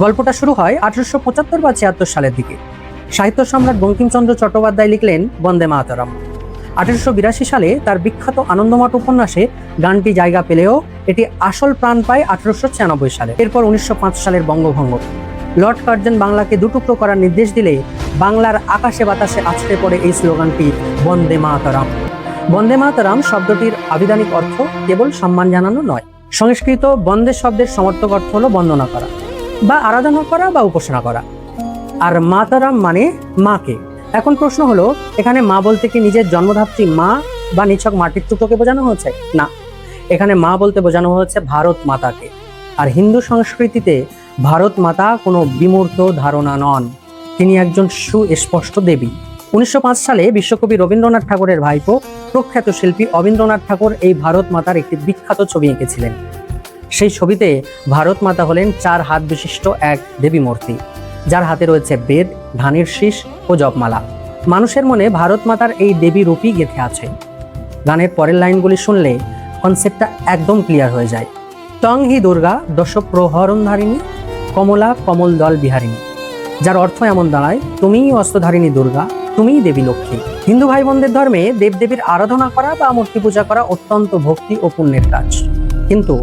গল্পটা শুরু হয় 1875 বা 76 সালের দিকে। সাহিত্য সম্রাট বঙ্কিমচন্দ্র চট্টোপাধ্যায় লিখলেন বন্দে মাতরম। 1882 সালে তার বিখ্যাত আনন্দমঠ উপন্যাসে গানটি জায়গা পেলেও এটি আসল প্রাণ পায় 1896 সালে। এরপর 1905 সালের বঙ্গভঙ্গ। লর্ড কার্জন বাংলাকে দুটুকরো করার নির্দেশ দিলে বাংলার আকাশে বাতাসে আছড়ে পড়ে এই স্লোগানটি বন্দে মাতরম। বন্দে মাতরম শব্দটির আবিধানিক অর্থ কেবল সম্মান জানানো নয়। সংস্কৃত বন্দে শব্দের সমর্থক অর্থ হলো বন্দনা করা বা আরাধনা করা বা উপাসনা করা, আর মাতারাম মানে মাকে। এখন প্রশ্ন হলো, এখানে মা বলতে কি নিজের জন্মধাত্রী মা বা নিছক মাটির টুকরোকে বোঝানো হয়েছে? না, এখানে মা বলতে বোঝানো হয়েছে ভারত মাতাকে। আর হিন্দু সংস্কৃতিতে ভারত মাতা কোনো বিমূর্ত ধারণা নন, তিনি একজন সুস্পষ্ট দেবী। 1905 সালে বিশ্বকবি রবীন্দ্রনাথ ঠাকুরের ভাইপো প্রখ্যাত শিল্পী অবীন্দ্রনাথ ঠাকুর এই ভারত মাতার একটি বিখ্যাত ছবি এঁকেছিলেন। সেই ছবিতে ভারত মাতা হলেন 4 হাত বিশিষ্ট এক দেবী মূর্তি, যার হাতে রয়েছে বেদ, ধানের শীষ ও জপমালা। মানুষের মনে ভারত মাতার এই দেবী রূপই গেঁথে আছে। গানের পরের লাইনগুলি শুনলে কনসেপ্টটা একদম ক্লিয়ার হয়ে যায়। তং হি দুর্গা দশ প্রহরণধারিণী কমলা কমল দল বিহারিণী, যার অর্থ এমন দাঁড়ায়, তুমিই অস্ত্রধারিণী দুর্গা, তুমিই দেবী লক্ষ্মী। হিন্দু ভাই বোনদের ধর্মে দেবদেবীর আরাধনা করা বা মূর্তি পূজা করা অত্যন্ত ভক্তি ও পুণ্যের কাজ, কিন্তু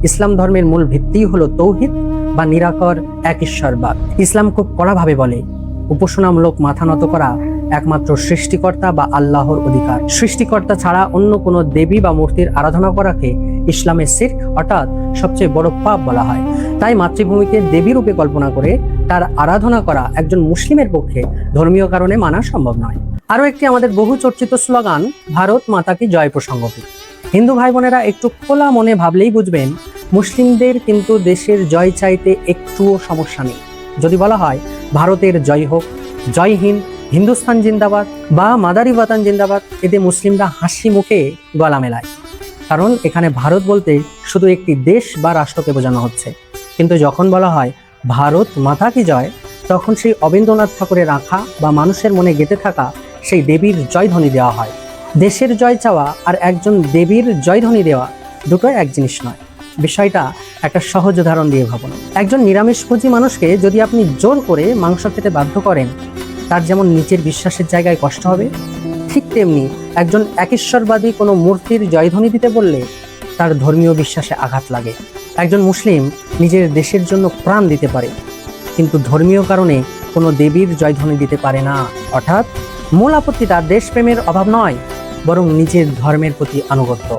ইসলাম ধর্মের মূল ভিত্তিই হলো তৌহিদ বা নিরাকর এক ঈশ্বরবাদ। ইসলাম খুব কড়াভাবে বলে, উপাসনামূলক মাথা নত করা একমাত্র সৃষ্টিকর্তা বা আল্লাহর অধিকার। সৃষ্টিকর্তা ছাড়া অন্য কোনো দেবী বা মূর্তির আরাধনা করাকে ইসলামের শিরক অর্থাৎ সবচেয়ে বড় পাপ বলা হয়। তাই মাতৃভূমিকে দেবী রূপে কল্পনা করে তার আরাধনা করা একজন মুসলিমের পক্ষে ধর্মীয় কারণে মানা সম্ভব নয়। আরও একটি আমাদের বহু চর্চিত স্লোগান ভারত মাতা কি জয় প্রসঙ্গটি। হিন্দু ভাই বোনেরা একটু খোলা মনে ভাবলেই বুঝবেন, মুসলিমদের কিন্তু দেশের জয় চাইতে একটুও সমস্যা নেই। যদি বলা হয় ভারতের জয় হোক, জয় হিন্দ, হিন্দুস্তান জিন্দাবাদ বা মাদারি ওয়াতান জিন্দাবাদ, এতে মুসলিমরা হাসি মুখে গলা মেলায়, কারণ এখানে ভারত বলতে শুধু একটি দেশ বা রাষ্ট্রকে বোঝানো হচ্ছে। কিন্তু যখন বলা হয় ভারত মাতা কি জয়, তখন সেই অবীন্দ্রনাথ ঠাকুরের আঁকা বা মানুষের মনে গেঁথে থাকা সেই দেবীর জয়ধ্বনি দেওয়া হয়। দেশের জয় চাওয়া আর একজন দেবীর জয়ধ্বনি দেওয়া দুটোই এক জিনিস নয়। বিষয়টা একটা সহজ উদাহরণ দিয়ে ভাবুন। একজন নিরামিষভোজী মানুষকে যদি আপনি জোর করে মাংস খেতে বাধ্য করেন, তার যেমন নিচের বিশ্বাসের জায়গায় কষ্ট হবে, ঠিক তেমনি একজন একেশ্বরবাদী কোনো মূর্তির জয়ধ্বনি দিতে বললে তার ধর্মীয় বিশ্বাসে আঘাত লাগে। একজন মুসলিম নিজের দেশের জন্য প্রাণ দিতে পারে, কিন্তু ধর্মীয় কারণে কোনো দেবীর জয়ধ্বনি দিতে পারে না। অর্থাৎ মূল আপত্তিটা দেশপ্রেমের অভাব নয়, বরং নিজের ধর্মের প্রতি আনুগত্য।